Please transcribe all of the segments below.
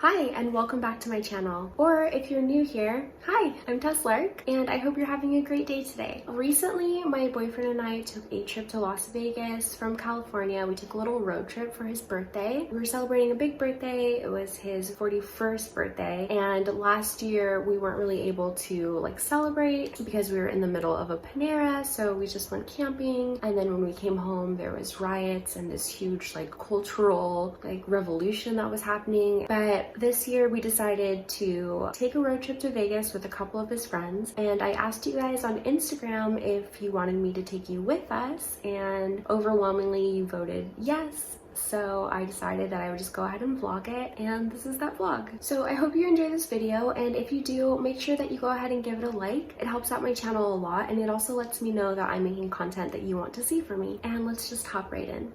Hi, and welcome back to my channel. Or if you're new here, hi, I'm Tess Lark, and I hope you're having a great day today. Recently, my boyfriend and I took a trip to Las Vegas from California. We took a little road trip for his birthday. We were celebrating a big birthday. It was his 41st birthday, and last year we weren't really able to celebrate because we were in the middle of a Panera, so we just went camping. And then when we came home, there was riots and this huge cultural revolution that was happening. But this year we decided to take a road trip to Vegas with a couple of his friends, and I asked you guys on Instagram if you wanted me to take you with us, and overwhelmingly you voted yes. So I decided that I would just go ahead and vlog it, and this is that vlog. So I hope you enjoy this video, and if you do, make sure that you go ahead and give it a like. It helps out my channel a lot, and it also lets me know that I'm making content that you want to see from me. And let's just hop right in.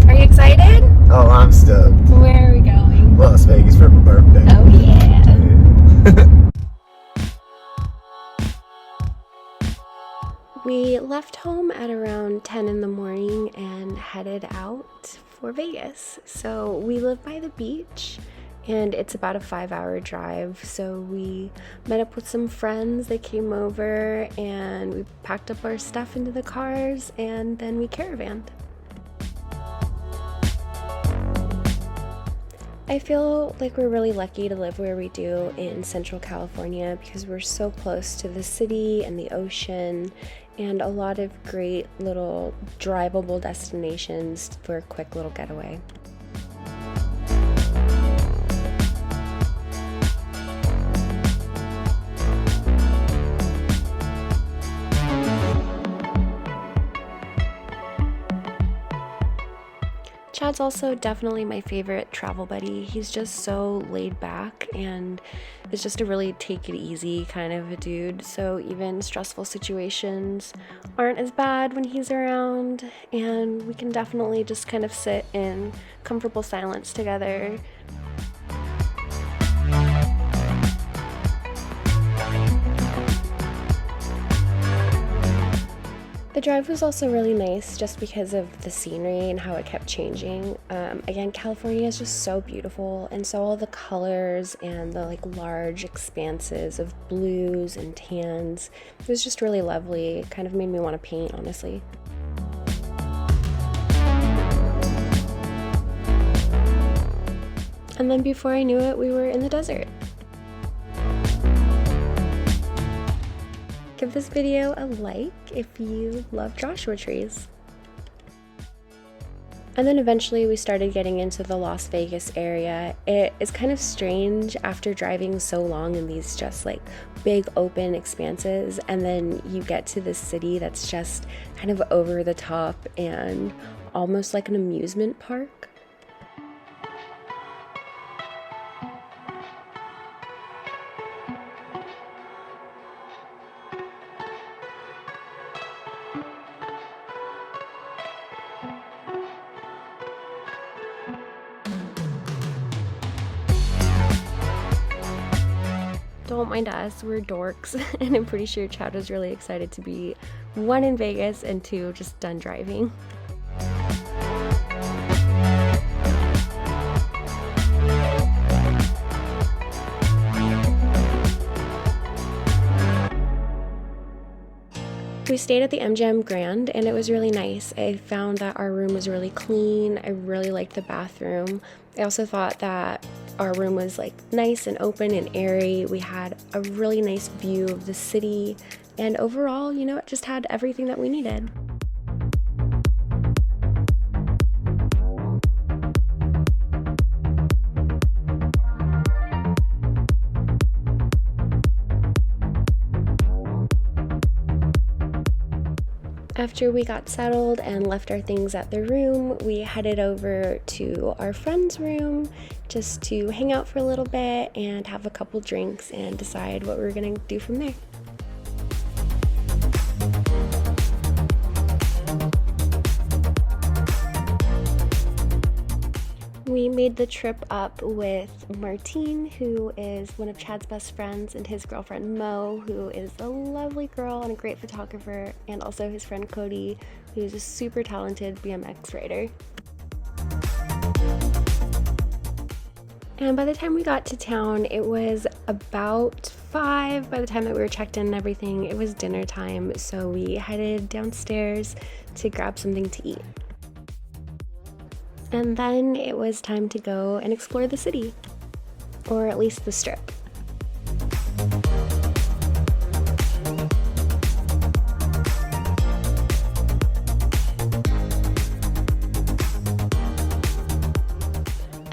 Are you excited? Oh, I'm stoked. Where are we going? Las Vegas for my birthday. Oh yeah. We left home at around 10 in the morning and headed out for Vegas. So we live by the beach and it's about a 5-hour drive. So we met up with some friends that came over and we packed up our stuff into the cars and then we caravanned. I feel like we're really lucky to live where we do in Central California because we're so close to the city and the ocean and a lot of great little drivable destinations for a quick little getaway. Chad's also definitely my favorite travel buddy. He's just so laid back and is just a really take it easy kind of a dude. So even stressful situations aren't as bad when he's around, and we can definitely just kind of sit in comfortable silence together. The drive was also really nice just because of the scenery and how it kept changing. Again, California is just so beautiful, and so all the colors and the large expanses of blues and tans, it was just really lovely. It kind of made me want to paint, honestly. And then before I knew it, we were in the desert. Give this video a like if you love Joshua trees. And then eventually we started getting into the Las Vegas area. It is kind of strange after driving so long in these just big open expanses, and then you get to this city that's just kind of over the top and almost like an amusement park. Don't mind us, we're dorks, and I'm pretty sure Chad was really excited to be 1 in Vegas and 2 just done driving. We stayed at the MGM Grand and it was really nice. I found that our room was really clean. I really liked the bathroom. I also thought that our room was nice and open and airy. We had a really nice view of the city, and overall, it just had everything that we needed. After we got settled and left our things at the room, we headed over to our friend's room just to hang out for a little bit and have a couple drinks and decide what we were gonna do from there. We made the trip up with Martine, who is one of Chad's best friends, and his girlfriend Mo, who is a lovely girl and a great photographer, and also his friend Cody, who's a super talented BMX rider. And by the time we got to town, it was about 5. By the time that we were checked in and everything, it was dinner time, so we headed downstairs to grab something to eat. And then it was time to go and explore the city, or at least the Strip.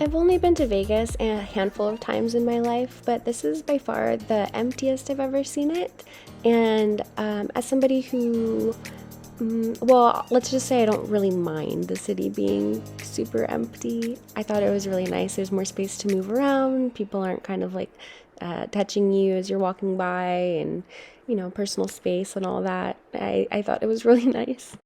I've only been to Vegas a handful of times in my life, but this is by far the emptiest I've ever seen it. And as somebody who, well, let's just say I don't really mind the city being super empty. I thought it was really nice. There's more space to move around. People aren't kind of like touching you as you're walking by, and, you know, personal space and all that. I thought it was really nice.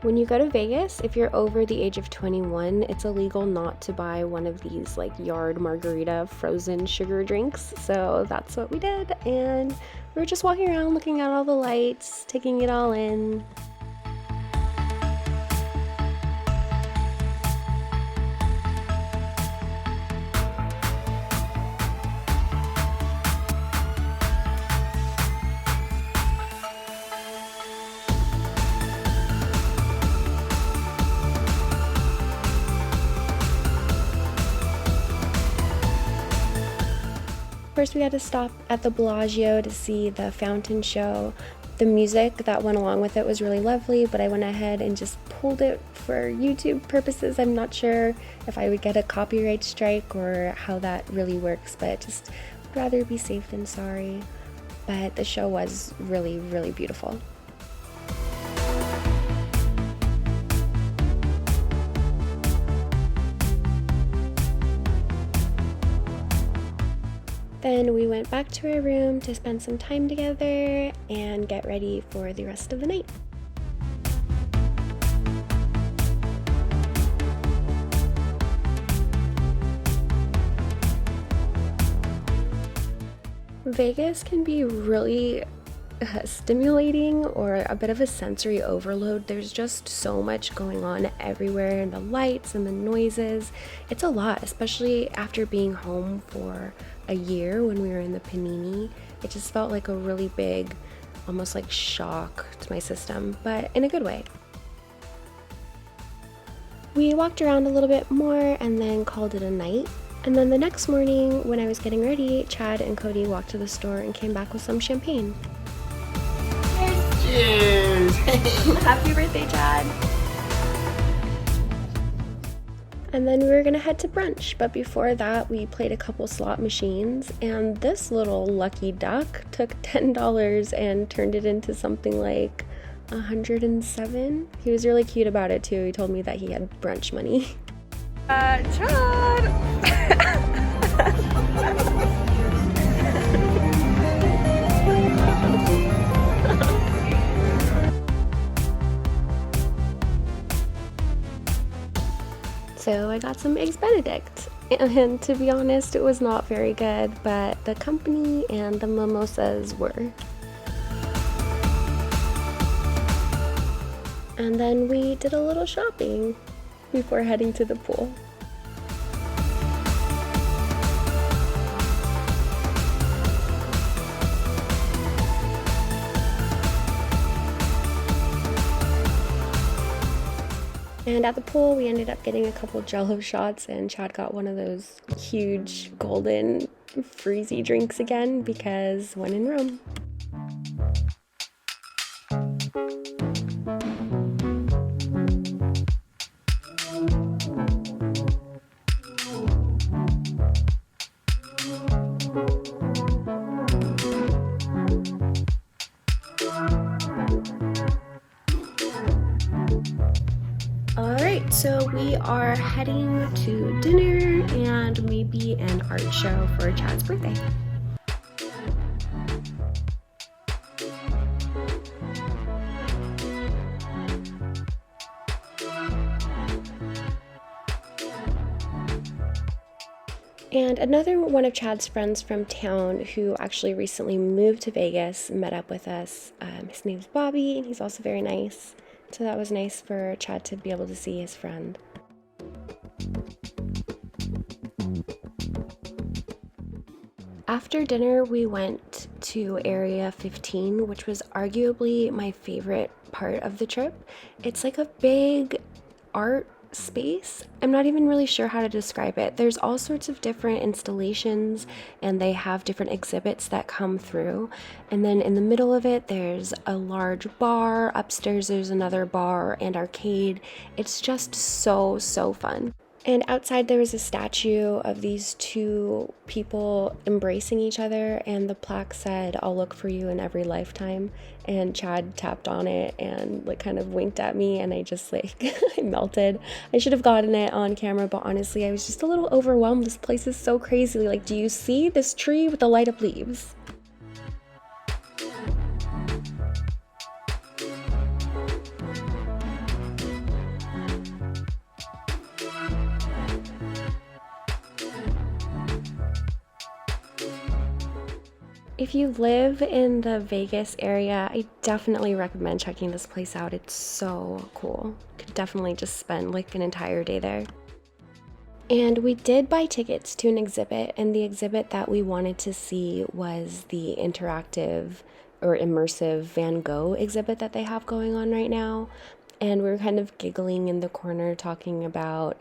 When you go to Vegas, if you're over the age of 21, it's illegal not to buy one of these like yard margarita frozen sugar drinks. So that's what we did, and we were just walking around looking at all the lights, taking it all in. First, we had to stop at the Bellagio to see the fountain show. The music that went along with it was really lovely, but I went ahead and just pulled it for YouTube purposes. I'm not sure if I would get a copyright strike or how that really works, but just would rather be safe than sorry. But the show was really, really beautiful. Then we went back to our room to spend some time together and get ready for the rest of the night. Vegas can be really stimulating, or a bit of a sensory overload. There's just so much going on everywhere, and the lights and the noises. It's a lot, especially after being home for a year when we were in the Panini. It just felt like a really big, almost like shock to my system, but in a good way. We walked around a little bit more and then called it a night. And then the next morning, when I was getting ready, Chad and Cody walked to the store and came back with some champagne. Cheers! Happy birthday, Chad! And then we were gonna head to brunch, but before that we played a couple slot machines, and this little lucky duck took $10 and turned it into something like 107. He was really cute about it too. He told me that he had brunch money. Chad! So I got some Eggs Benedict, and to be honest, it was not very good, but the company and the mimosas were. And then we did a little shopping before heading to the pool. And at the pool, we ended up getting a couple Jell-O shots, and Chad got one of those huge golden freezy drinks again, because when in Rome. So we are heading to dinner and maybe an art show for Chad's birthday. And another one of Chad's friends from town who actually recently moved to Vegas met up with us. His name's Bobby, and he's also very nice. So that was nice for Chad to be able to see his friend. After dinner, we went to Area 15, which was arguably my favorite part of the trip. It's like a big art space. I'm not even really sure how to describe it. There's all sorts of different installations, and they have different exhibits that come through. And then in the middle of it, there's a large bar. Upstairs, there's another bar and arcade. It's just so, so fun. And outside there was a statue of these two people embracing each other, and the plaque said, "I'll look for you in every lifetime." And Chad tapped on it and like kind of winked at me, and I just like I melted. I should have gotten it on camera, but honestly I was just a little overwhelmed. This place is so crazy. Like, do you see this tree with the light up leaves? If you live in the Vegas area, I definitely recommend checking this place out. It's so cool. Could definitely just spend like an entire day there. And we did buy tickets to an exhibit, and the exhibit that we wanted to see was the interactive or immersive Van Gogh exhibit that they have going on right now. And we were kind of giggling in the corner talking about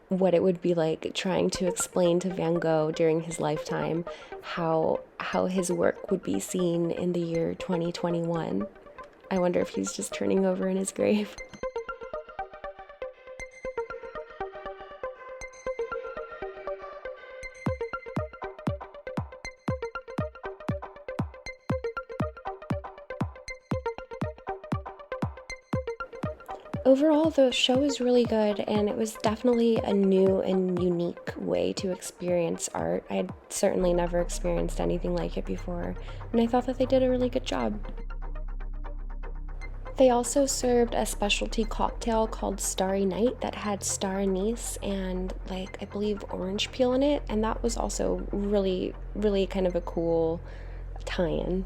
what it would be like trying to explain to Van Gogh during his lifetime how his work would be seen in the year 2021. I wonder if he's just turning over in his grave. Overall, the show is really good, and it was definitely a new and unique way to experience art. I had certainly never experienced anything like it before, and I thought that they did a really good job. They also served a specialty cocktail called Starry Night that had star anise and, like, I believe orange peel in it, and that was also really, really kind of a cool tie-in.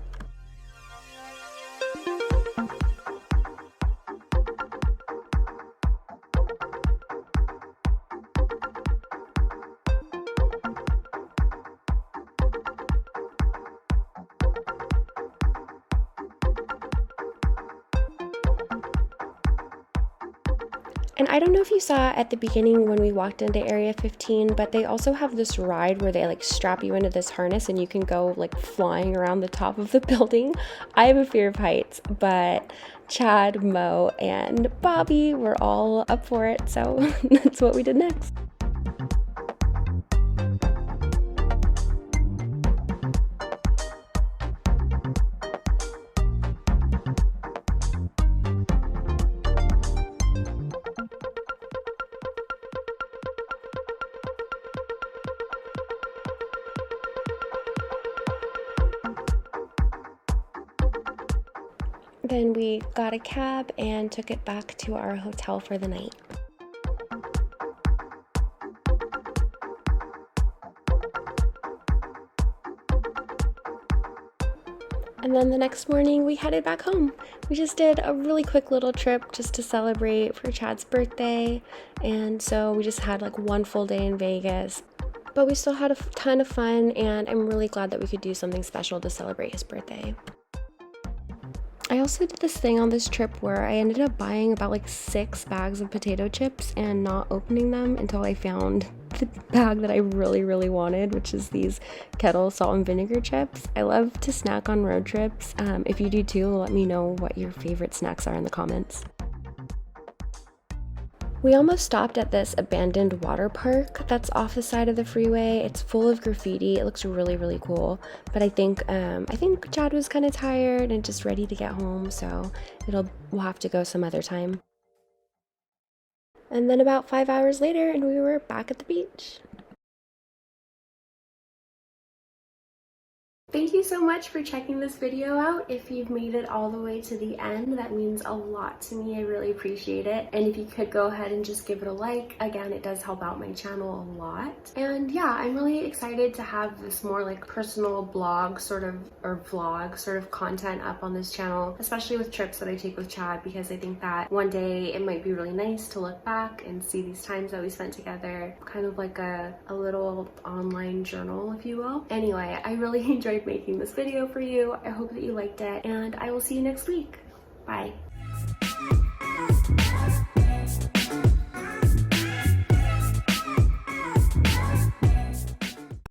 And I don't know if you saw at the beginning when we walked into Area 15, but they also have this ride where they like strap you into this harness and you can go like flying around the top of the building. I have a fear of heights, but Chad, Mo, and Bobby were all up for it, so that's what we did next. Then we got a cab and took it back to our hotel for the night. And then the next morning we headed back home. We just did a really quick little trip just to celebrate for Chad's birthday. And so we just had like one full day in Vegas. But we still had a ton of fun, and I'm really glad that we could do something special to celebrate his birthday. I also did this thing on this trip where I ended up buying about like 6 bags of potato chips and not opening them until I found the bag that I really, really wanted, which is these Kettle salt and vinegar chips. I love to snack on road trips. If you do too, let me know what your favorite snacks are in the comments. We almost stopped at this abandoned water park that's off the side of the freeway. It's full of graffiti. It looks really, really cool. But I think Chad was kind of tired and just ready to get home, so we'll have to go some other time. And then about 5 hours later, and we were back at the beach. Thank you so much for checking this video out. If you've made it all the way to the end, that means a lot to me. I really appreciate it. And if you could go ahead and just give it a like, again, it does help out my channel a lot. And yeah, I'm really excited to have this more like personal blog sort of, or vlog sort of content up on this channel, especially with trips that I take with Chad, because I think that one day it might be really nice to look back and see these times that we spent together, kind of like a little online journal, if you will. Anyway, I really enjoyed making this video for you. I hope that you liked it, and I will see you next week. Bye.